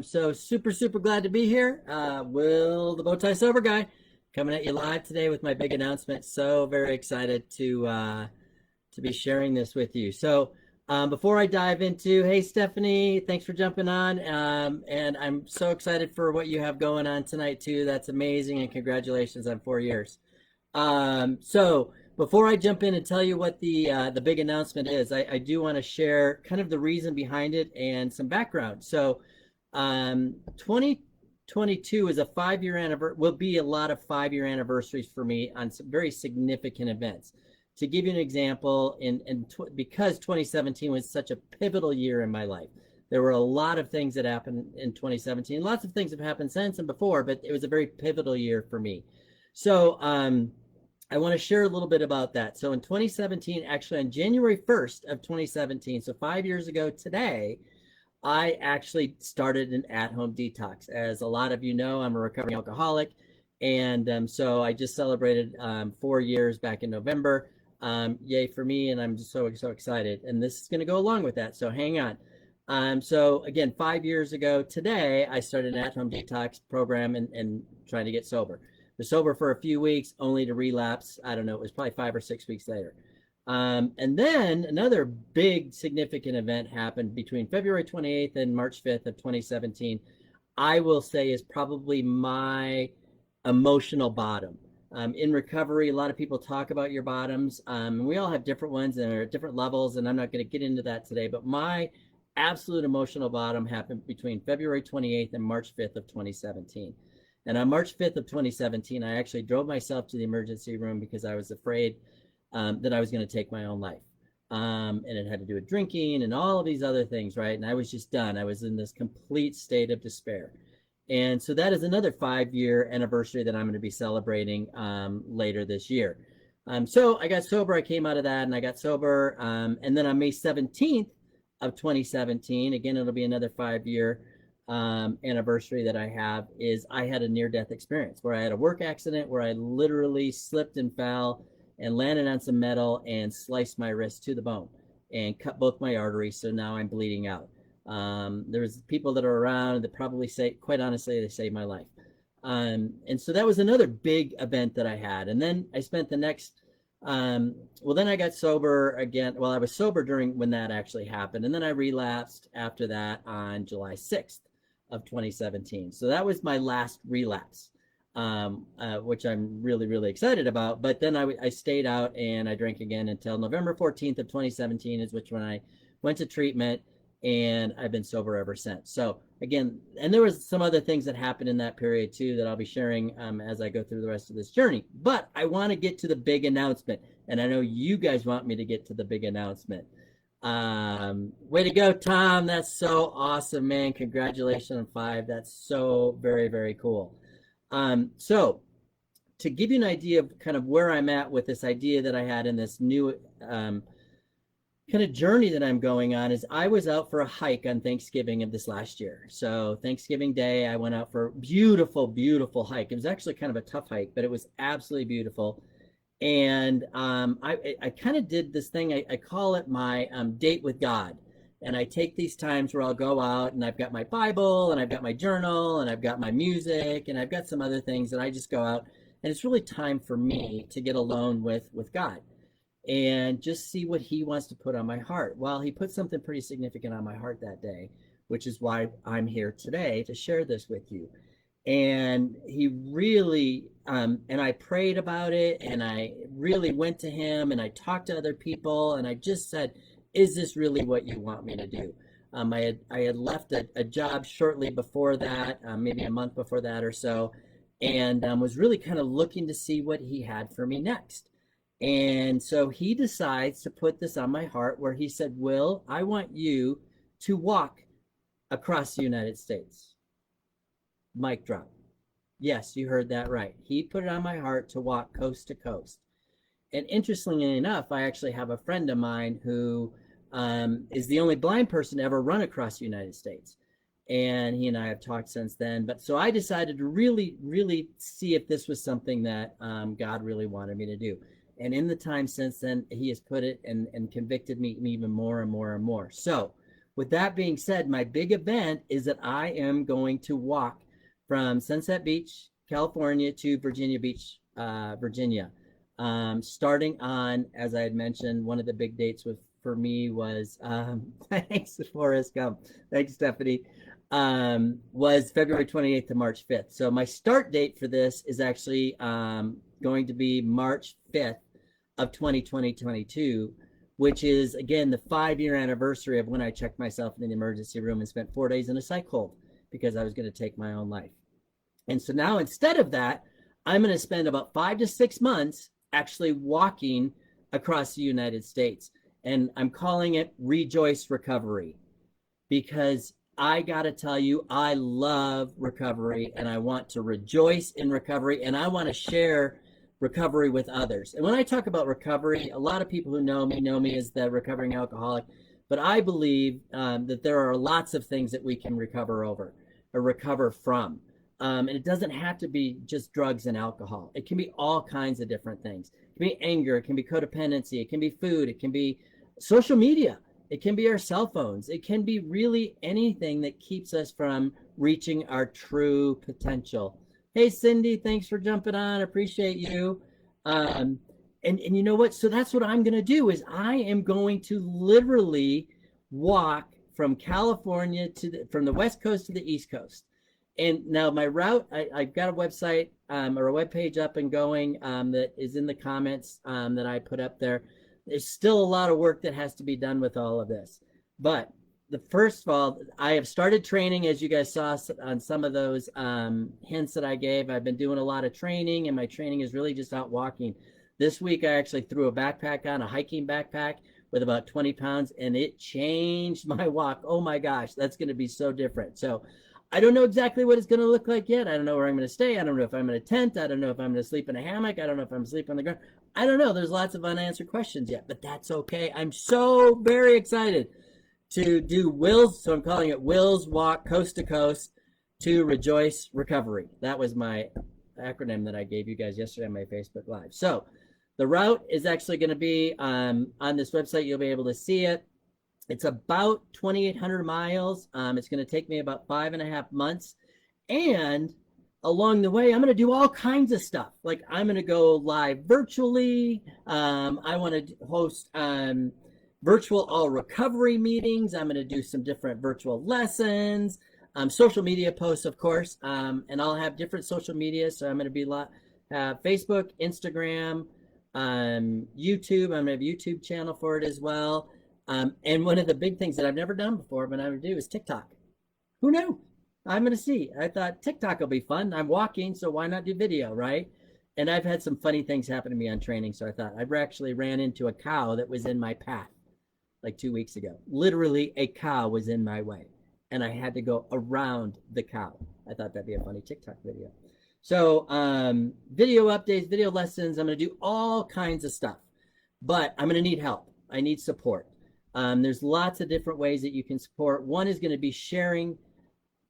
So super glad to be here. Will the Bowtie Sober Guy coming at you live today with my big announcement. So very excited to be sharing this with you. So before I dive into, hey Stephanie, thanks for jumping on, and I'm so excited for what you have going on tonight too. That's amazing, and congratulations on 4 years. So before I jump in and tell you what the big announcement is, I do want to share kind of the reason behind it and some background. So 2022 is a 5 year anniversary, will be a lot of 5 year anniversaries for me on some very significant events. To give you an example, because 2017 was such a pivotal year in my life, there were a lot of things that happened in 2017. Lots of things have happened since and before, but it was a very pivotal year for me. So I want to share a little bit about that. So in 2017, actually on January 1st of 2017, so 5 years ago today, I actually started an at-home detox. As a lot of you know, I'm a recovering alcoholic, and so I just celebrated 4 years back in November. Yay for me, and I'm just so excited. And this is going to go along with that, so hang on. So again, 5 years ago today, I started an at-home detox program and trying to get sober. Was sober for a few weeks, only to relapse. I don't know, it was probably 5 or 6 weeks later. And then another big significant event happened between February 28th and March 5th of 2017. I will say is probably my emotional bottom. In recovery, a lot of people talk about your bottoms. We all have different ones and are at different levels, and I'm not going to get into that today, but my absolute emotional bottom happened between February 28th and March 5th of 2017. And on March 5th of 2017, I actually drove myself to the emergency room because I was afraid that I was going to take my own life. And it had to do with drinking and all of these other things, right? And I was just done. I was in this complete state of despair. And so that is another 5 year anniversary that I'm going to be celebrating later this year. So I got sober. I came out of that and I got sober. And then on May 17th of 2017, again, it'll be another 5 year anniversary that I have, is I had a near-death experience where I had a work accident where I literally slipped and fell and landed on some metal and sliced my wrist to the bone and cut both my arteries. So now I'm bleeding out. There's people that are around that probably say, quite honestly, they saved my life. And so that was another big event that I had. And then I spent the next, well, then I got sober again. Well, I was sober during when that actually happened. And then I relapsed after that on July 6th of 2017. So that was my last relapse. Which I'm really excited about. But then I stayed out and I drank again until November 14th of 2017 is which when I went to treatment, and I've been sober ever since. So again, and there was some other things that happened in that period too that I'll be sharing as I go through the rest of this journey. But I want to get to the big announcement, and I know you guys want me to get to the big announcement. Way to go, Tom. That's so awesome, man. Congratulations on 5. That's so very cool. So to give you an idea of kind of where I'm at with this idea that I had in this new kind of journey that I'm going on, is I was out for a hike on Thanksgiving of this last year. So Thanksgiving Day, I went out for a beautiful hike. It was actually kind of a tough hike, but it was absolutely beautiful. And I kind of did this thing. I call it my date with God. And I take these times where I'll go out and I've got my Bible and I've got my journal and I've got my music and I've got some other things that I just go out. And it's really time for me to get alone with God and just see what he wants to put on my heart. Well, he put something pretty significant on my heart that day, which is why I'm here today to share this with you. And he really, and I prayed about it and I really went to him and I talked to other people and I just said, is this really what you want me to do? I had left a job shortly before that, maybe a month before that or so, and was really kind of looking to see what he had for me next. And so he decides to put this on my heart where he said, Will, I want you to walk across the United States. Mic drop. Yes, you heard that right. He put it on my heart to walk coast to coast. And interestingly enough, I actually have a friend of mine who is the only blind person to ever run across the United States. And he and I have talked since then. But so I decided to really see if this was something that God really wanted me to do. And in the time since then, he has put it and convicted me even more and more. So with that being said, my big event is that I am going to walk from Sunset Beach, California to Virginia Beach, Virginia. Starting on, as I had mentioned, one of the big dates for me was, thanks, Forrest Gump. Thanks, Stephanie. Was February 28th to March 5th. So my start date for this is actually going to be March 5th of 2022, which is, again, the 5-year anniversary of when I checked myself in the emergency room and spent 4 days in a psych hold because I was going to take my own life. And so now, instead of that, I'm going to spend about 5 to 6 months actually walking across the United States. And I'm calling it Rejoice Recovery, because I got to tell you, I love recovery and I want to rejoice in recovery, and I want to share recovery with others. And when I talk about recovery, a lot of people who know me as the recovering alcoholic, but I believe that there are lots of things that we can recover over or recover from. And it doesn't have to be just drugs and alcohol. It can be all kinds of different things. It can be anger, it can be codependency, it can be food, it can be social media, it can be our cell phones, it can be really anything that keeps us from reaching our true potential. Hey, Cindy, thanks for jumping on. Appreciate you. And you know what? So that's what I'm going to do is I am going to literally walk from California from the West Coast to the East Coast. And now my route, I've got a website or a web page up and going that is in the comments that I put up there. There's still a lot of work that has to be done with all of this. But first of all, I have started training, as you guys saw on some of those hints that I gave. I've been doing a lot of training, and my training is really just out walking. This week, I actually threw a backpack on, a hiking backpack with about 20 pounds, and it changed my walk. Oh my gosh, that's going to be so different. So I don't know exactly what it's going to look like yet. I don't know where I'm going to stay. I don't know if I'm in a tent. I don't know if I'm going to sleep in a hammock. I don't know if I'm sleeping on the ground. I don't know. There's lots of unanswered questions yet, but that's okay. I'm so very excited to do Will's. So I'm calling it Will's Walk Coast to Coast to Rejoice Recovery. That was my acronym that I gave you guys yesterday on my Facebook Live. So the route is actually going to be on this website. You'll be able to see it. It's about 2,800 miles. It's going to take me about 5.5 months. And along the way, I'm going to do all kinds of stuff. Like I'm going to go live virtually. I want to host virtual all recovery meetings. I'm going to do some different virtual lessons, social media posts, of course. And I'll have different social media. So I'm going to be Facebook, Instagram, YouTube. I'm going to have a YouTube channel for it as well. And one of the big things that I've never done before, but I would do is TikTok. Who knew? I'm going to see. I thought TikTok will be fun. I'm walking, so why not do video, right? And I've had some funny things happen to me on training. So I thought I actually ran into a cow that was in my path like 2 weeks ago. Literally a cow was in my way and I had to go around the cow. I thought that'd be a funny TikTok video. So video updates, video lessons. I'm going to do all kinds of stuff, but I'm going to need help. I need support. There's lots of different ways that you can support. One is going to be sharing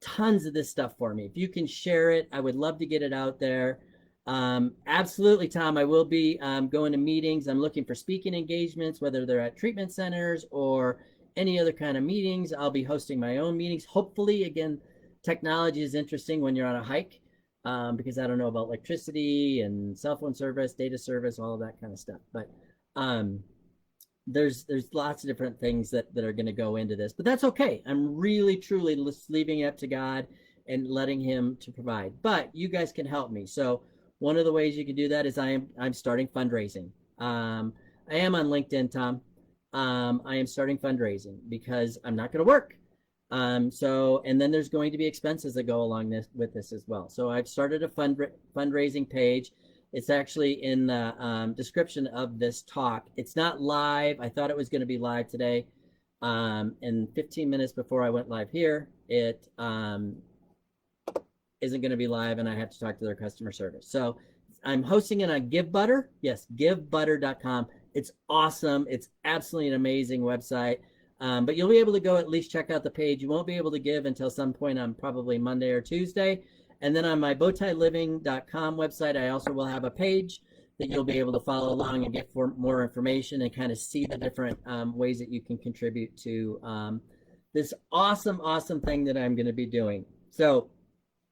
tons of this stuff for me. If you can share it, I would love to get it out there. Absolutely, Tom. I will be going to meetings. I'm looking for speaking engagements, whether they're at treatment centers or any other kind of meetings. I'll be hosting my own meetings. Hopefully, again, technology is interesting when you're on a hike because I don't know about electricity and cell phone service, data service, all of that kind of stuff. But there's lots of different things that are going to go into this, but that's okay. I'm really, truly just leaving it up to God and letting him to provide, but you guys can help me. So one of the ways you can do that is I'm starting fundraising. I am on LinkedIn, Tom. I am starting fundraising because I'm not going to work. And then there's going to be expenses that go along with this as well. So I've started a fundraising page. It's actually in the description of this talk. It's not live. I thought it was going to be live today. And 15 minutes before I went live here, it isn't going to be live, and I have to talk to their customer service. So I'm hosting it on GiveButter. Yes, givebutter.com. It's awesome. It's absolutely an amazing website. But you'll be able to go at least check out the page. You won't be able to give until some point on probably Monday or Tuesday. And then on my bowtieliving.com website, I also will have a page that you'll be able to follow along and get more information and kind of see the different ways that you can contribute to this awesome, awesome thing that I'm going to be doing. So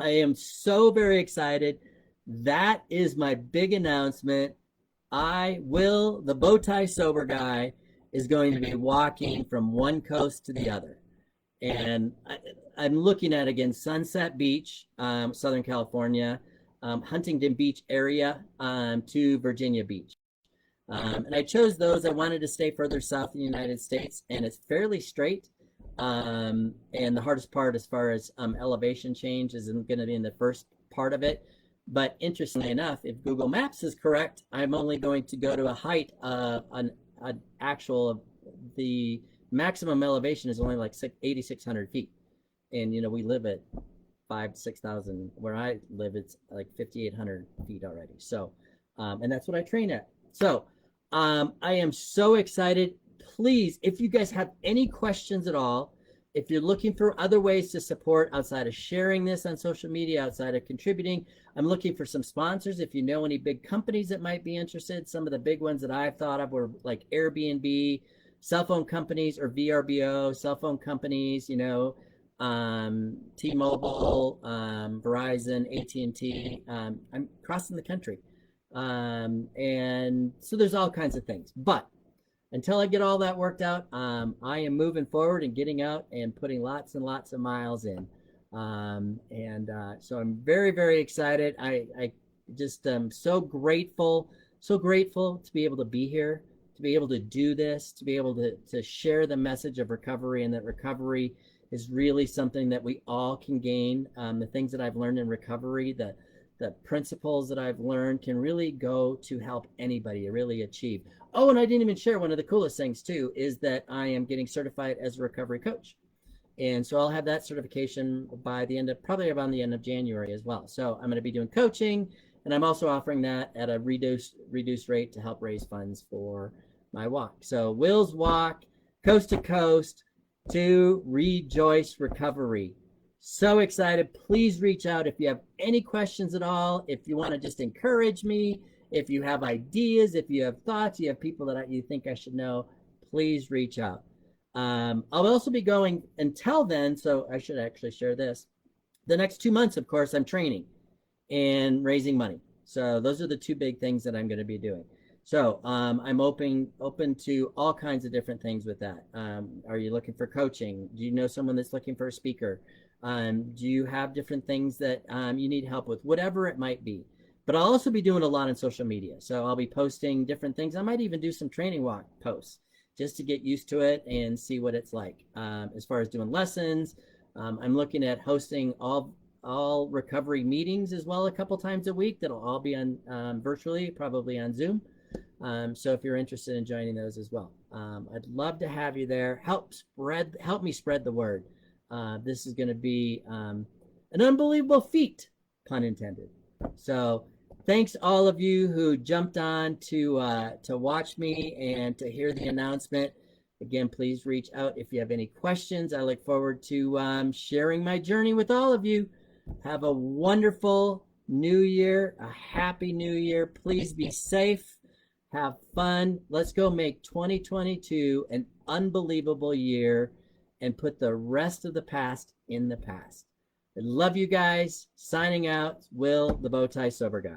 I am so very excited. That is my big announcement. The bow tie sober guy is going to be walking from one coast to the other. And I'm looking at, again, Sunset Beach, Southern California, Huntington Beach area, to Virginia Beach. And I chose those. I wanted to stay further south in the United States, and it's fairly straight. And the hardest part as far as elevation change is going to be in the first part of it. But interestingly enough, if Google Maps is correct, I'm only going to go to a height of the maximum elevation is only like 8,600 feet. And, we live at 5,000 to 6,000. Where I live, it's like 5,800 feet already. So, and that's what I train at. So I am so excited. Please, if you guys have any questions at all, if you're looking for other ways to support outside of sharing this on social media, outside of contributing, I'm looking for some sponsors. If you know any big companies that might be interested, some of the big ones that I've thought of were like Airbnb, cell phone companies, or VRBO, cell phone companies, T-Mobile, Verizon, AT&T. I'm crossing the country. And so there's all kinds of things. But until I get all that worked out, I am moving forward and getting out and putting lots and lots of miles in. So I'm very, very excited. I just am so grateful to be able to be here, to be able to do this, to be able to share the message of recovery, and that recovery is really something that we all can gain. The things that I've learned in recovery, the principles that I've learned can really go to help anybody really achieve. Oh, and I didn't even share one of the coolest things too, is that I am getting certified as a recovery coach. And so I'll have that certification by probably around the end of January as well. So I'm going to be doing coaching, and I'm also offering that at a reduced rate to help raise funds for my walk. So Will's Walk, Coast to Coast to Rejoice Recovery. So excited. Please reach out if you have any questions at all, if you want to just encourage me, if you have ideas, if you have thoughts, you have people that you think I should know, please reach out. I'll also be going until then, so I should actually share this. The next 2 months, of course, I'm training and raising money. So those are the two big things that I'm going to be doing. So I'm open to all kinds of different things with that. Are you looking for coaching? Do you know someone that's looking for a speaker? Do you have different things that you need help with? Whatever it might be. But I'll also be doing a lot on social media. So I'll be posting different things. I might even do some training walk posts just to get used to it and see what it's like. As far as doing lessons, I'm looking at hosting all recovery meetings as well a couple times a week. That'll all be on virtually, probably on Zoom. So if you're interested in joining those as well, I'd love to have you there. Help me spread the word. This is going to be an unbelievable feat, pun intended. So thanks all of you who jumped on to watch me and to hear the announcement. Again, please reach out if you have any questions. I look forward to sharing my journey with all of you. Have a wonderful new year, a happy new year. Please be safe. Have fun. Let's go make 2022 an unbelievable year and put the rest of the past in the past. I love you guys. Signing out, Will, the Bow Tie Sober Guy.